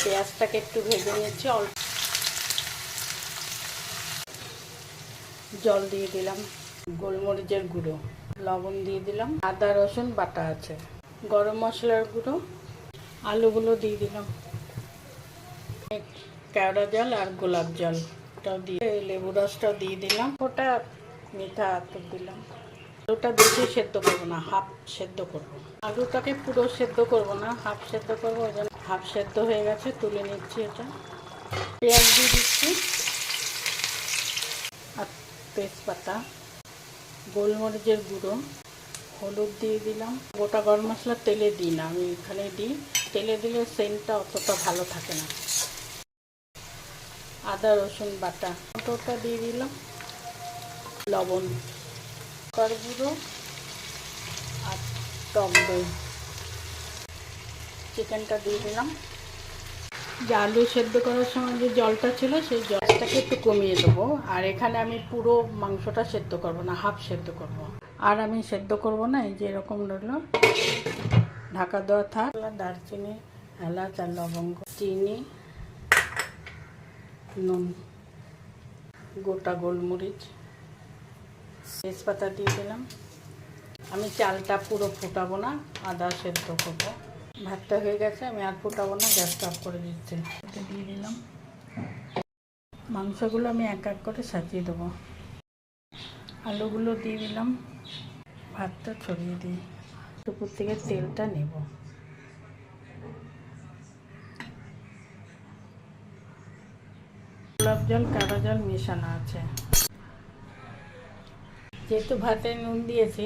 পেঁয়াজটাকে একটু ভেজে নিয়েছি, অল্প জল দিয়ে দিলাম, গোলমরিচের গুঁড়ো, লবণ দিয়ে দিলাম, আদা রসুন বাটা আছে, গরম মশলার গুঁড়ো, আলুগুলো দিয়ে দিলাম, কেওড়া জল আর গোলাপ জলটাও দিয়ে লেবু রসটাও দিয়ে দিলাম, ওটা মিঠা আতর দিলাম। আলুটা বেশি সেদ্ধ করবো না, হাফ সেদ্ধ করবো। আলুটাকে পুরো সেদ্ধ করবো না, হাফ সেদ্ধ করবো। ওই জন্য হাফ সেদ্ধ হয়ে গেছে, তুলে নিচ্ছি। এটা পেঁয়াজ দিয়ে দিচ্ছি আর তেজপাতা, গোলমরিচের গুঁড়ো, হলুদ দিয়ে দিলাম। গোটা গরম মশলা তেলে দিই না, আমি এখানে দিই। তেলে দিলে সেন্টটা অতটা ভালো থাকে না। আদা রসুন বাটা ওটা দিয়ে দিলাম, লবণ, লঙ্কার গুঁড়ো আর টক দই। চিকেনটা দিয়ে দিলাম। যে আলু সেদ্ধ করার সময় যে জলটা ছিল সেই জলটাকে একটু কমিয়ে দেবো। আর এখানে আমি পুরো মাংসটা সেদ্ধ করব না, হাফ সেদ্ধ করব। আর আমি সেদ্ধ করব না, এই যে এরকম রইল, ঢাকা দেওয়া থাক। দারচিনি, এলাচ আর লবঙ্গ, চিনি, নুন, গোটা গোলমরিচ, তেজপাতা দিয়ে দিলাম। আমি চালটা পুরো ফোটাবো না, আদা সেদ্ধ করবো। ভাতটা হয়ে গেছে, আমি আর ফোটাবো না, গ্যাসটা অফ করে দিচ্ছি। এটা দিয়ে দিলাম। মাংসগুলো আমি এক এক করে সাজিয়ে দেবো। আলুগুলো দিয়ে দিলাম, ভাতটা ছড়িয়ে দিই, উপর থেকে তেলটা নেব। গোলাপ জল, কালো জল মেশানো আছে। যেহেতু ভাতে নুন দিয়েছি,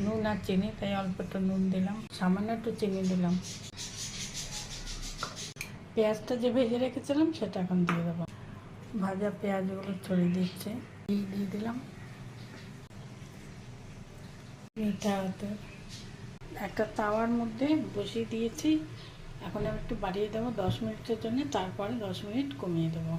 নুন আর চিনি, তাই অল্প একটু নুন দিলাম, সামান্য একটু চিনি দিলাম। পেঁয়াজটা যে ভেজে রেখেছিলাম সেটা এখন দিয়ে দেবো। ভাজা পেঁয়াজগুলো ছড়িয়ে দিচ্ছে, দিয়ে দিলাম। মিঠা আতর একটা তাওয়ার মধ্যে বসিয়ে দিয়েছি, এখন আমি একটু বাড়িয়ে দেবো 10 মিনিটের জন্য, তারপরে 10 মিনিট কমিয়ে দেবো।